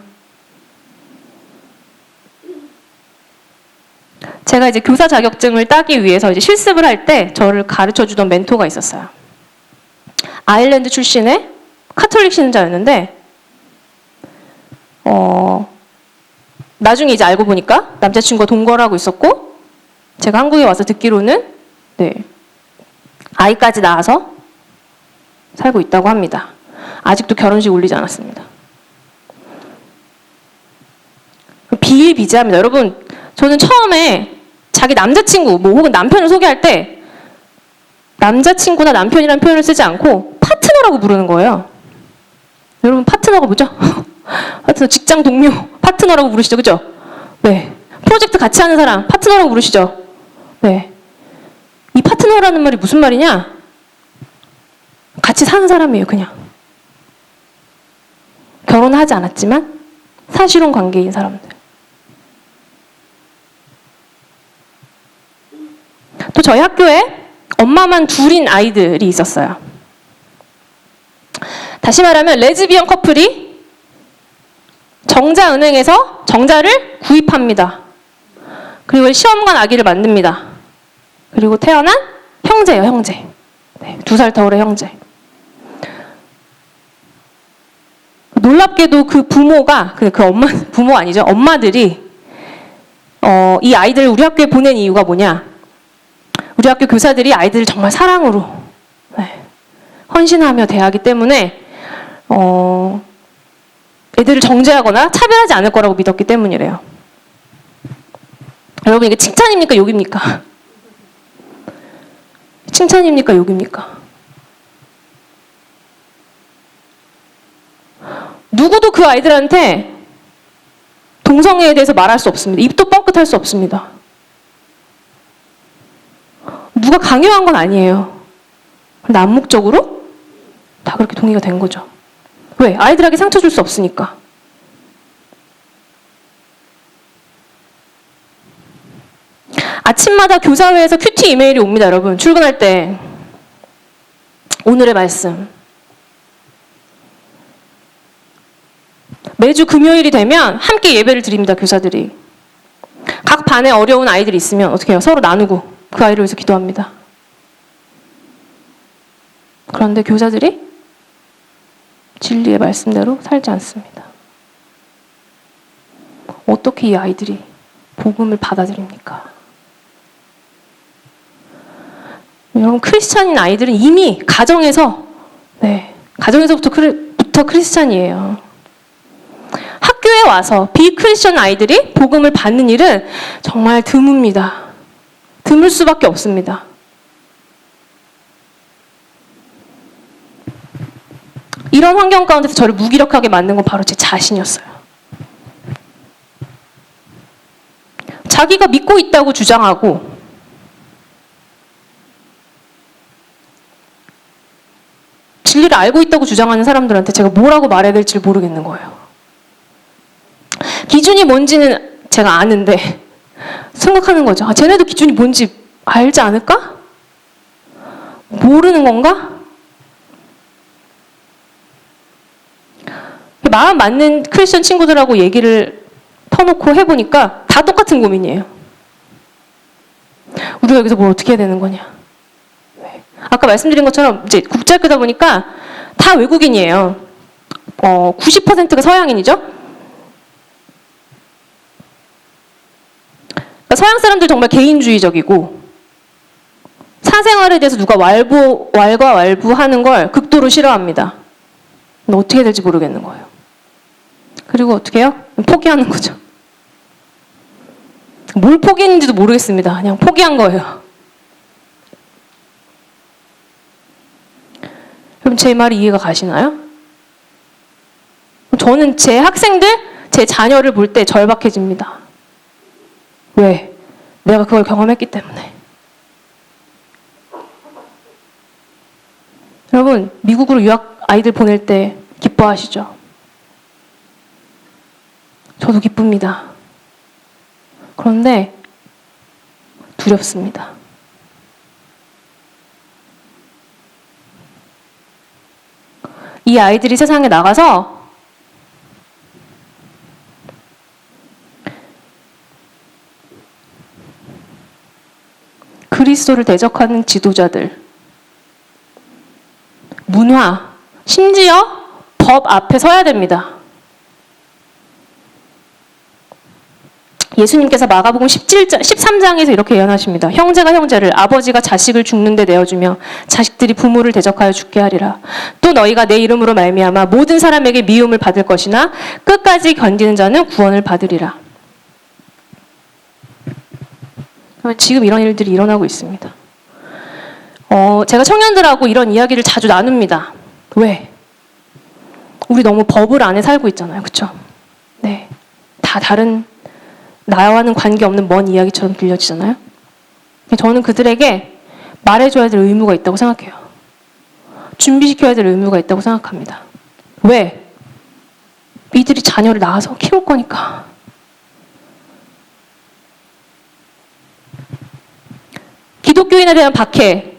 제가 이제 교사 자격증을 따기 위해서 이제 실습을 할 때 저를 가르쳐 주던 멘토가 있었어요. 아일랜드 출신의 카톨릭 신자였는데 나중에 이제 알고 보니까 남자친구가 동거를 하고 있었고 제가 한국에 와서 듣기로는 아이까지 낳아서 살고 있다고 합니다. 아직도 결혼식 올리지 않았습니다. 비일비재합니다. 여러분, 저는 처음에 자기 남자친구 혹은 남편을 소개할 때 남자친구나 남편이라는 표현을 쓰지 않고 파트너라고 부르는 거예요. 여러분, 파트너가 뭐죠? 파트너, 직장 동료 파트너라고 부르시죠, 그죠? 네. 프로젝트 같이 하는 사람 파트너라고 부르시죠? 네. 이 파트너라는 말이 무슨 말이냐? 같이 같이 사는 사람이에요, 그냥. 결혼하지 않았지만 사실혼 관계인 사람들. 또 저희 학교에 엄마만 둘인 아이들이 있었어요. 다시 말하면 레즈비언 커플이 정자은행에서 정자를 구입합니다. 그리고 시험관 아기를 만듭니다. 그리고 태어난 형제예요, 형제. 네, 2살 더 어린 형제. 놀랍게도 그 부모가, 부모 아니죠. 엄마들이 이 아이들을 우리 학교에 보낸 이유가 뭐냐. 우리 학교 교사들이 아이들을 정말 사랑으로 헌신하며 대하기 때문에 애들을 정죄하거나 차별하지 않을 거라고 믿었기 때문이래요. 여러분, 이게 칭찬입니까? 욕입니까? 칭찬입니까? 욕입니까? 누구도 그 아이들한테 동성애에 대해서 말할 수 없습니다. 입도 뻥끗할 수 없습니다. 누가 강요한 건 아니에요. 근데 암묵적으로 다 그렇게 동의가 된 거죠. 왜? 아이들에게 상처 줄 수 없으니까. 아침마다 교사회에서 큐티 이메일이 옵니다, 여러분. 출근할 때. 오늘의 말씀. 매주 금요일이 되면 함께 예배를 드립니다, 교사들이. 각 반에 어려운 아이들이 있으면 어떻게 해요? 서로 나누고 그 아이를 위해서 기도합니다. 그런데 교사들이 진리의 말씀대로 살지 않습니다. 어떻게 이 아이들이 복음을 받아들입니까? 여러분, 크리스찬인 아이들은 이미 가정에서부터 크리스찬이에요. 학교에 와서 비크리스천 아이들이 복음을 받는 일은 정말 드뭅니다. 드물 수밖에 없습니다. 이런 환경 가운데서 저를 무기력하게 만든 건 바로 제 자신이었어요. 자기가 믿고 있다고 주장하고 진리를 알고 있다고 주장하는 사람들한테 제가 뭐라고 말해야 될지 모르겠는 거예요. 기준이 뭔지는 제가 아는데 생각하는 거죠. 아, 쟤네도 기준이 뭔지 알지 않을까? 모르는 건가? 마음 맞는 크리스천 친구들하고 얘기를 터놓고 해보니까 다 똑같은 고민이에요. 우리가 여기서 뭘 어떻게 해야 되는 거냐. 아까 말씀드린 것처럼 이제 국제학교다 보니까 다 외국인이에요. 90%가 서양인이죠. 그러니까 서양 사람들 정말 개인주의적이고 사생활에 대해서 누가 왈가왈부하는 걸 극도로 싫어합니다. 근데 어떻게 해야 될지 모르겠는 거예요. 그리고 어떻게 해요? 포기하는 거죠. 뭘 포기했는지도 모르겠습니다. 그냥 포기한 거예요. 그럼 제 말이 이해가 가시나요? 저는 제 학생들, 제 자녀를 볼 때 절박해집니다. 왜? 내가 그걸 경험했기 때문에. 여러분, 미국으로 유학 아이들 보낼 때 기뻐하시죠? 저도 기쁩니다. 그런데 두렵습니다. 이 아이들이 세상에 나가서 그리스도를 대적하는 지도자들, 문화, 심지어 법 앞에 서야 됩니다. 예수님께서 마가복음 13장에서 이렇게 예언하십니다. 형제가 형제를, 아버지가 자식을 죽는 데 내어주며 자식들이 부모를 대적하여 죽게 하리라. 또 너희가 내 이름으로 말미암아 모든 사람에게 미움을 받을 것이나 끝까지 견디는 자는 구원을 받으리라. 지금 이런 일들이 일어나고 있습니다. 제가 청년들하고 이런 이야기를 자주 나눕니다. 왜? 우리 너무 버블 안에 살고 있잖아요. 그렇죠? 네. 다 다른 나와는 관계없는 먼 이야기처럼 들려지잖아요. 저는 그들에게 말해줘야 될 의무가 있다고 생각해요. 준비시켜야 될 의무가 있다고 생각합니다. 왜? 이들이 자녀를 낳아서 키울 거니까. 기독교인에 대한 박해,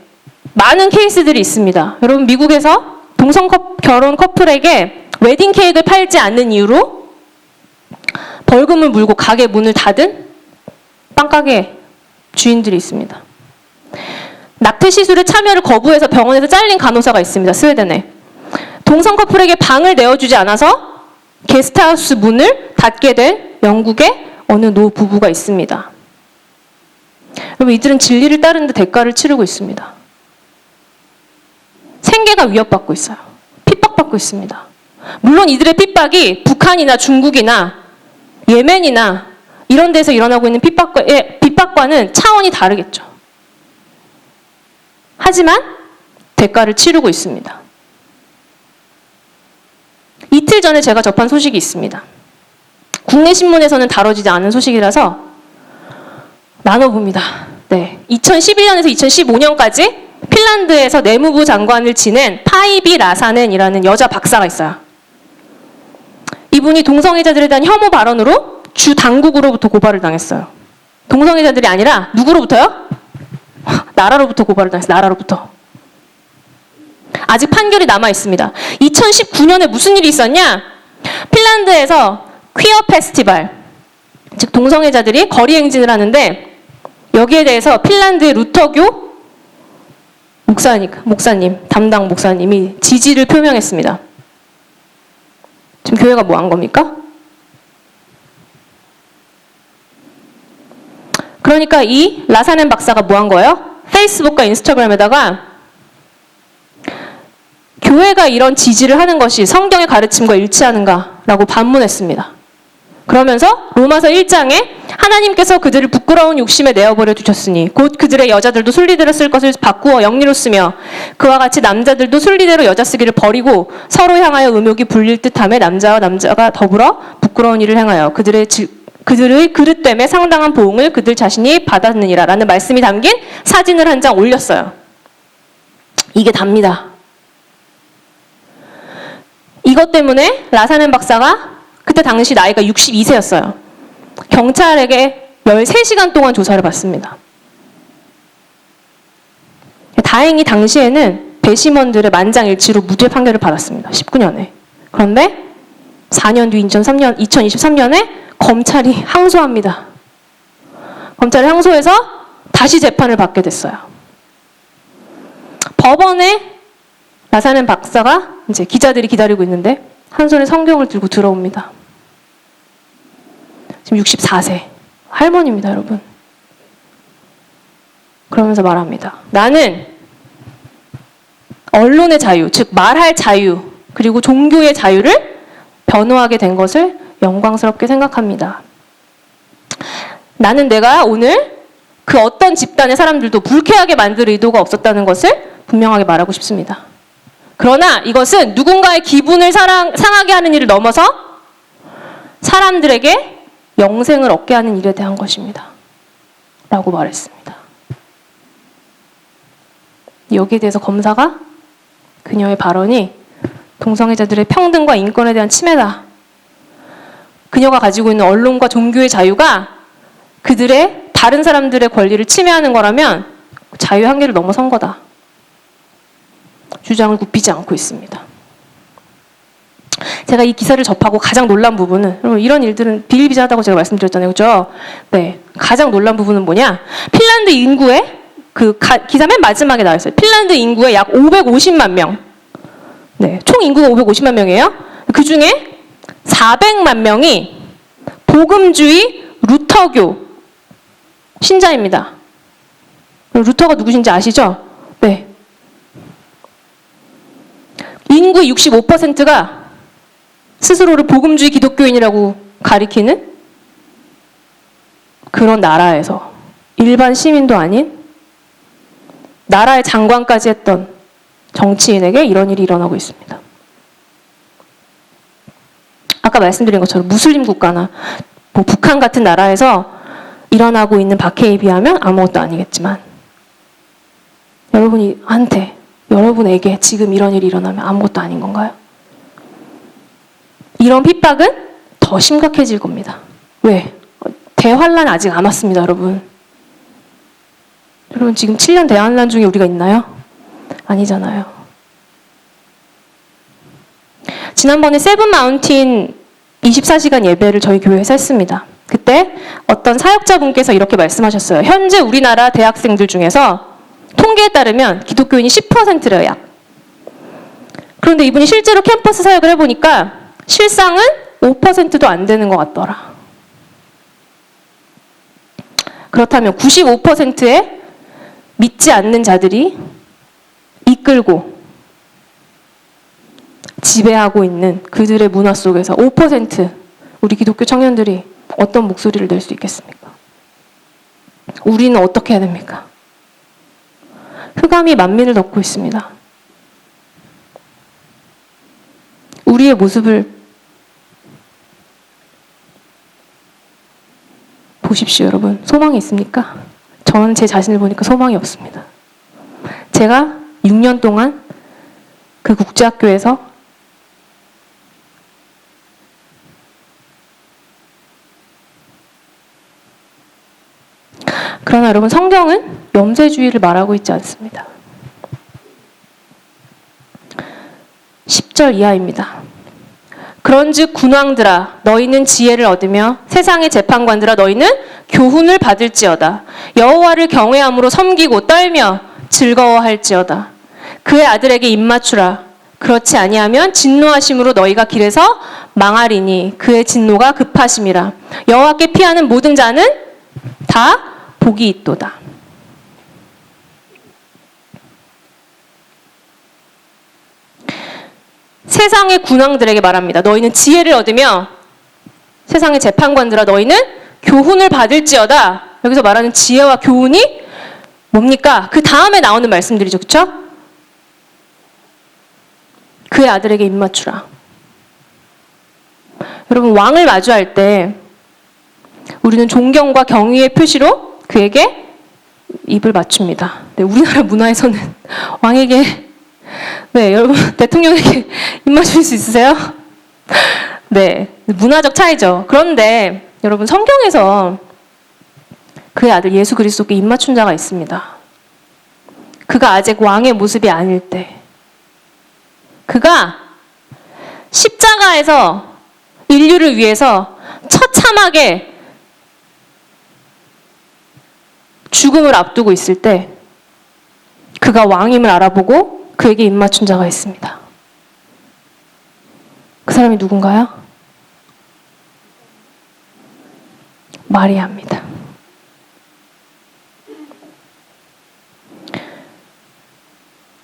많은 케이스들이 있습니다. 여러분, 미국에서 동성 결혼 커플에게 웨딩 케이크를 팔지 않는 이유로 벌금을 물고 가게 문을 닫은 빵가게 주인들이 있습니다. 낙태 시술에 참여를 거부해서 병원에서 잘린 간호사가 있습니다. 스웨덴에. 동성 커플에게 방을 내어주지 않아서 게스트하우스 문을 닫게 된 영국의 어느 노 부부가 있습니다. 여러분, 이들은 진리를 따르는데 대가를 치르고 있습니다. 생계가 위협받고 있어요. 핍박받고 있습니다. 물론 이들의 핍박이 북한이나 중국이나 예멘이나 이런 데서 일어나고 있는 핍박과는 차원이 다르겠죠. 하지만 대가를 치르고 있습니다. 이틀 전에 제가 접한 소식이 있습니다. 국내 신문에서는 다뤄지지 않은 소식이라서 나눠봅니다. 네, 2011년에서 2015년까지 핀란드에서 내무부 장관을 지낸 파이비 라사넨이라는 여자 박사가 있어요. 이분이 동성애자들에 대한 혐오 발언으로 주 당국으로부터 고발을 당했어요. 동성애자들이 아니라 누구로부터요? 나라로부터 고발을 당했어요. 나라로부터. 아직 판결이 남아 있습니다. 2019년에 무슨 일이 있었냐? 핀란드에서 퀴어 페스티벌, 즉 동성애자들이 거리 행진을 하는데 여기에 대해서 핀란드의 루터교 목사님, 담당 목사님이 지지를 표명했습니다. 지금 교회가 뭐 한 겁니까? 그러니까 이 라사넨 박사가 뭐 한 거예요? 페이스북과 인스타그램에다가 교회가 이런 지지를 하는 것이 성경의 가르침과 일치하는가라고 반문했습니다. 그러면서 로마서 1장에 하나님께서 그들을 부끄러운 욕심에 내어버려 두셨으니 곧 그들의 여자들도 순리대로 쓸 것을 바꾸어 영리로 쓰며 그와 같이 남자들도 순리대로 여자 쓰기를 버리고 서로 향하여 음욕이 불릴 듯하며 남자와 남자가 더불어 부끄러운 일을 행하여 그들의 그릇 때문에 상당한 보응을 그들 자신이 받았느니라 라는 말씀이 담긴 사진을 한 장 올렸어요. 이게 답니다. 이것 때문에 라사넨 박사가 그때 당시 나이가 62세였어요. 경찰에게 13시간 동안 조사를 받습니다. 다행히 당시에는 배심원들의 만장일치로 무죄 판결을 받았습니다. 19년에. 그런데 4년 뒤 2023년에 검찰이 항소합니다. 검찰이 항소해서 다시 재판을 받게 됐어요. 법원에 라사넨 박사가 이제 기자들이 기다리고 있는데 한 손에 성경을 들고 들어옵니다. 지금 64세. 할머니입니다, 여러분. 그러면서 말합니다. 나는 언론의 자유, 즉 말할 자유, 그리고 종교의 자유를 변호하게 된 것을 영광스럽게 생각합니다. 나는 내가 오늘 그 어떤 집단의 사람들도 불쾌하게 만들 의도가 없었다는 것을 분명하게 말하고 싶습니다. 그러나 이것은 누군가의 기분을 상하게 하는 일을 넘어서 사람들에게 영생을 얻게 하는 일에 대한 것입니다. 라고 말했습니다. 여기에 대해서 검사가 그녀의 발언이 동성애자들의 평등과 인권에 대한 침해다. 그녀가 가지고 있는 언론과 종교의 자유가 그들의 다른 사람들의 권리를 침해하는 거라면 자유의 한계를 넘어선 거다. 주장을 굽히지 않고 있습니다. 제가 이 기사를 접하고 가장 놀란 부분은, 이런 일들은 비일비재하다고 제가 말씀드렸잖아요. 그죠? 네. 가장 놀란 부분은 뭐냐? 핀란드 인구의 기사 맨 마지막에 나와 있어요. 핀란드 인구의 약 550만 명. 네. 총 인구가 550만 명이에요. 그 중에 400만 명이 복음주의 루터교 신자입니다. 루터가 누구신지 아시죠? 네. 인구의 65%가 스스로를 복음주의 기독교인이라고 가리키는 그런 나라에서 일반 시민도 아닌 나라의 장관까지 했던 정치인에게 이런 일이 일어나고 있습니다. 아까 말씀드린 것처럼 무슬림 국가나 뭐 북한 같은 나라에서 일어나고 있는 박해에 비하면 아무것도 아니겠지만 여러분한테 여러분에게 지금 이런 일이 일어나면 아무것도 아닌 건가요? 이런 핍박은 더 심각해질 겁니다. 왜? 대환란 아직 안 왔습니다, 여러분. 여러분 지금 7년 대환란 중에 우리가 있나요? 아니잖아요. 지난번에 세븐 마운틴 24시간 예배를 저희 교회에서 했습니다. 그때 어떤 사역자분께서 이렇게 말씀하셨어요. 현재 우리나라 대학생들 중에서 통계에 따르면 기독교인이 10%래요, 약. 그런데 이분이 실제로 캠퍼스 사역을 해보니까 실상은 5%도 안 되는 것 같더라. 그렇다면 95%의 믿지 않는 자들이 이끌고 지배하고 있는 그들의 문화 속에서 5% 우리 기독교 청년들이 어떤 목소리를 낼 수 있겠습니까? 우리는 어떻게 해야 됩니까? 흑암이 만민을 덮고 있습니다. 우리의 모습을 보십시오, 여러분. 소망이 있습니까? 저는 제 자신을 보니까 소망이 없습니다. 제가 6년 동안 그 국제학교에서 그러나 여러분 성경은 염세주의를 말하고 있지 않습니다. 10절 이하입니다. 그런즉 군왕들아 너희는 지혜를 얻으며 세상의 재판관들아 너희는 교훈을 받을지어다. 여호와를 경외함으로 섬기고 떨며 즐거워할지어다. 그의 아들에게 입맞추라. 그렇지 아니하면 진노하심으로 너희가 길에서 망하리니 그의 진노가 급하심이라. 여호와께 피하는 모든 자는 다 복이 있도다. 세상의 군왕들에게 말합니다. 너희는 지혜를 얻으며 세상의 재판관들아 너희는 교훈을 받을지어다. 여기서 말하는 지혜와 교훈이 뭡니까? 그 다음에 나오는 말씀들이죠. 그렇죠? 그의 아들에게 입맞추라. 여러분 왕을 마주할 때 우리는 존경과 경의의 표시로 그에게 입을 맞춥니다. 네, 우리나라 문화에서는 왕에게 네, 여러분 대통령에게 입 맞출 수 있으세요? 네, 문화적 차이죠. 그런데 여러분 성경에서 그의 아들 예수 그리스도께 입 맞춘 자가 있습니다. 그가 아직 왕의 모습이 아닐 때 그가 십자가에서 인류를 위해서 처참하게 죽음을 앞두고 있을 때 그가 왕임을 알아보고 그에게 입 맞춘 자가 있습니다. 그 사람이 누군가요? 마리아입니다.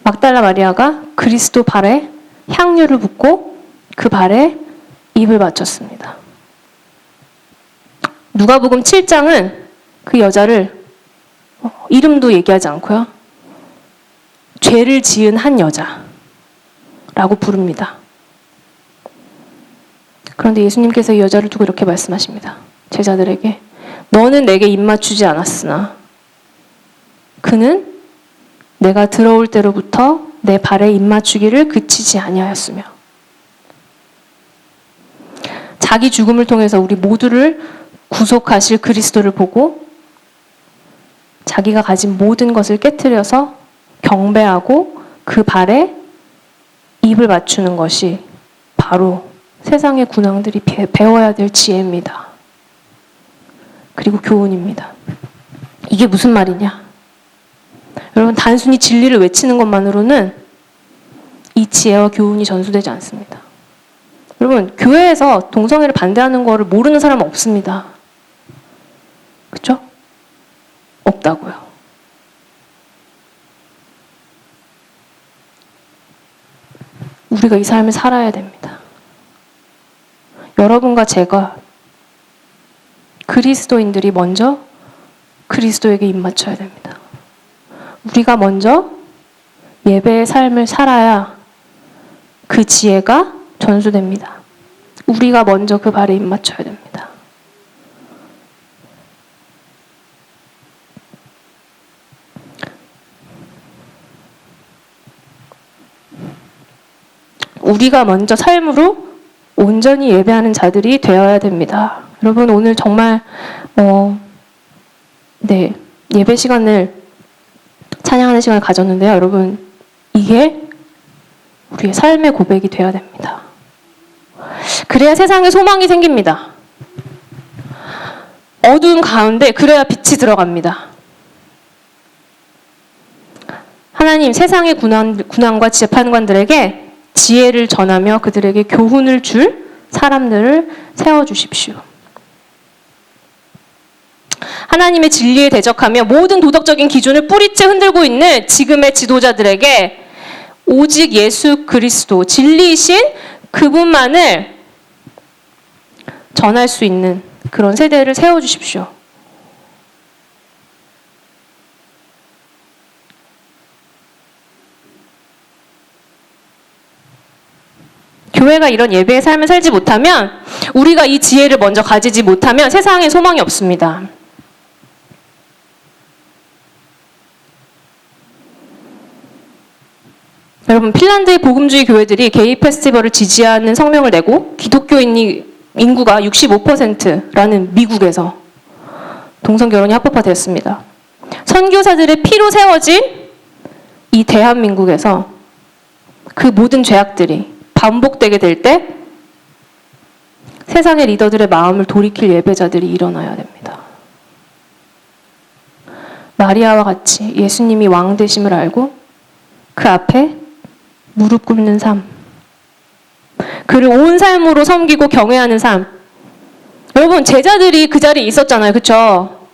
막달라 마리아가 그리스도 발에 향유를 붓고 그 발에 입을 맞췄습니다. 누가복음 7장은 그 여자를 이름도 얘기하지 않고요. 죄를 지은 한 여자라고 부릅니다. 그런데 예수님께서 이 여자를 두고 이렇게 말씀하십니다. 제자들에게 너는 내게 입 맞추지 않았으나 그는 내가 들어올 때로부터 내 발에 입 맞추기를 그치지 아니하였으며 자기 죽음을 통해서 우리 모두를 구속하실 그리스도를 보고 자기가 가진 모든 것을 깨트려서 경배하고 그 발에 입을 맞추는 것이 바로 세상의 군왕들이 배워야 될 지혜입니다. 그리고 교훈입니다. 이게 무슨 말이냐? 여러분 단순히 진리를 외치는 것만으로는 이 지혜와 교훈이 전수되지 않습니다. 여러분 교회에서 동성애를 반대하는 거를 모르는 사람은 없습니다. 그렇죠? 없다고요. 우리가 이 삶을 살아야 됩니다. 여러분과 제가 그리스도인들이 먼저 그리스도에게 입 맞춰야 됩니다. 우리가 먼저 예배의 삶을 살아야 그 지혜가 전수됩니다. 우리가 먼저 그 발에 입 맞춰야 됩니다. 우리가 먼저 삶으로 온전히 예배하는 자들이 되어야 됩니다. 여러분 오늘 정말 예배 시간을 찬양하는 시간을 가졌는데요. 여러분 이게 우리의 삶의 고백이 되어야 됩니다. 그래야 세상에 소망이 생깁니다. 어두운 가운데 그래야 빛이 들어갑니다. 하나님 세상의 군왕과 재판관들에게 지혜를 전하며 그들에게 교훈을 줄 사람들을 세워주십시오. 하나님의 진리에 대적하며 모든 도덕적인 기준을 뿌리째 흔들고 있는 지금의 지도자들에게 오직 예수 그리스도 진리이신 그분만을 전할 수 있는 그런 세대를 세워주십시오. 교회가 이런 예배의 삶을 살지 못하면, 우리가 이 지혜를 먼저 가지지 못하면 세상에 소망이 없습니다. 여러분, 핀란드의 복음주의 교회들이 게이 페스티벌을 지지하는 성명을 내고 기독교인 인구가 65%라는 미국에서 동성결혼이 합법화되었습니다. 선교사들의 피로 세워진 이 대한민국에서 그 모든 죄악들이 반복되게 될 때 세상의 리더들의 마음을 돌이킬 예배자들이 일어나야 됩니다. 마리아와 같이 예수님이 왕 되심을 알고 그 앞에 무릎 꿇는 삶, 그를 온 삶으로 섬기고 경외하는 삶. 여러분, 제자들이 그 자리에 있었잖아요. 그렇죠?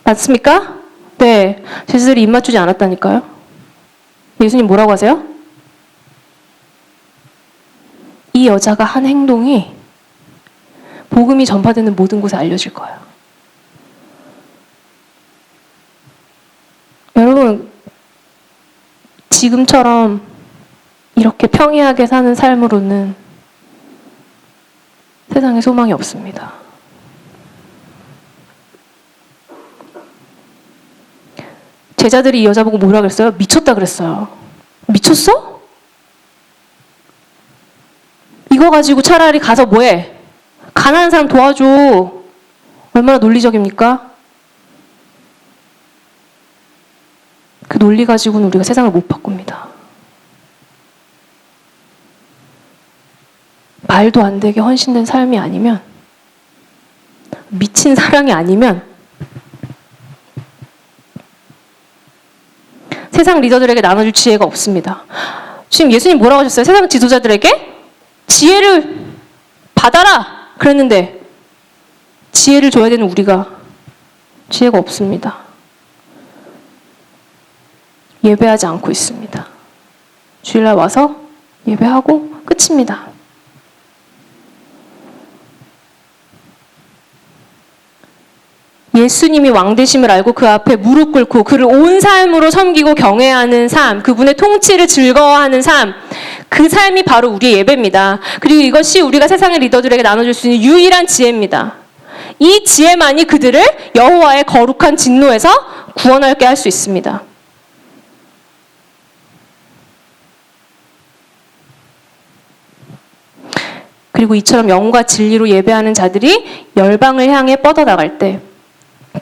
맞습니까? 네. 제자들이 입 맞추지 않았다니까요. 예수님 뭐라고 하세요? 이 여자가 한 행동이 복음이 전파되는 모든 곳에 알려질 거예요. 여러분, 지금처럼 이렇게 평이하게 사는 삶으로는 세상에 소망이 없습니다. 제자들이 이 여자 보고 뭐라 그랬어요? 미쳤다 그랬어요. 미쳤어? 이거 가지고 차라리 가서 뭐해? 가난한 사람 도와줘. 얼마나 논리적입니까? 그 논리 가지고는 우리가 세상을 못 바꿉니다. 말도 안 되게 헌신된 삶이 아니면, 미친 사랑이 아니면 세상 리더들에게 나눠줄 지혜가 없습니다. 지금 예수님 뭐라고 하셨어요? 세상 지도자들에게 지혜를 받아라 그랬는데 지혜를 줘야 되는 우리가 지혜가 없습니다. 예배하지 않고 있습니다. 주일날 와서 예배하고 끝입니다. 예수님이 왕 되심을 알고 그 앞에 무릎 꿇고 그를 온 삶으로 섬기고 경외하는 삶, 그분의 통치를 즐거워하는 삶, 그 삶이 바로 우리의 예배입니다. 그리고 이것이 우리가 세상의 리더들에게 나눠줄 수 있는 유일한 지혜입니다. 이 지혜만이 그들을 여호와의 거룩한 진노에서 구원하게 할 수 있습니다. 그리고 이처럼 영과 진리로 예배하는 자들이 열방을 향해 뻗어나갈 때,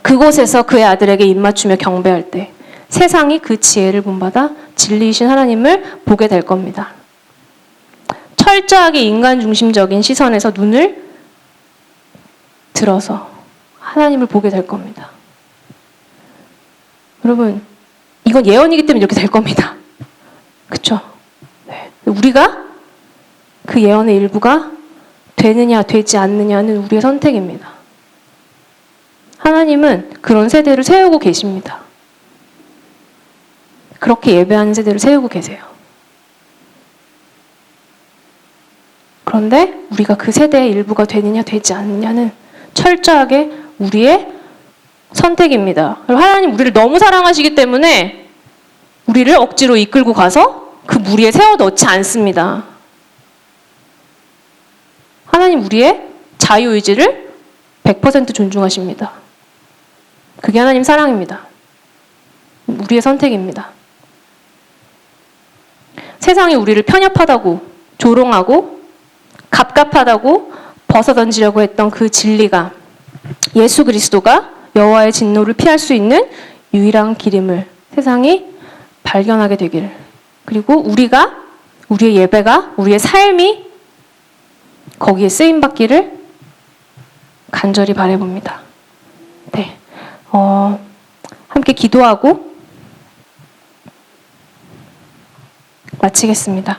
그곳에서 그의 아들에게 입맞추며 경배할 때 세상이 그 지혜를 본받아 진리이신 하나님을 보게 될 겁니다. 철저하게 인간 중심적인 시선에서 눈을 들어서 하나님을 보게 될 겁니다. 여러분, 이건 예언이기 때문에 이렇게 될 겁니다. 그렇죠? 네. 우리가 그 예언의 일부가 되느냐 되지 않느냐는 우리의 선택입니다. 하나님은 그런 세대를 세우고 계십니다. 그렇게 예배하는 세대를 세우고 계세요. 그런데 우리가 그 세대의 일부가 되느냐 되지 않느냐는 철저하게 우리의 선택입니다. 하나님 우리를 너무 사랑하시기 때문에 우리를 억지로 이끌고 가서 그 무리에 세워 넣지 않습니다. 하나님 우리의 자유의지를 100% 존중하십니다. 그게 하나님 사랑입니다. 우리의 선택입니다. 세상이 우리를 편협하다고 조롱하고 갑갑하다고 벗어던지려고 했던 그 진리가 예수 그리스도가 여호와의 진노를 피할 수 있는 유일한 길임을 세상이 발견하게 되기를, 그리고 우리의 예배가, 우리의 삶이 거기에 쓰임받기를 간절히 바라봅니다. 네, 함께 기도하고 마치겠습니다.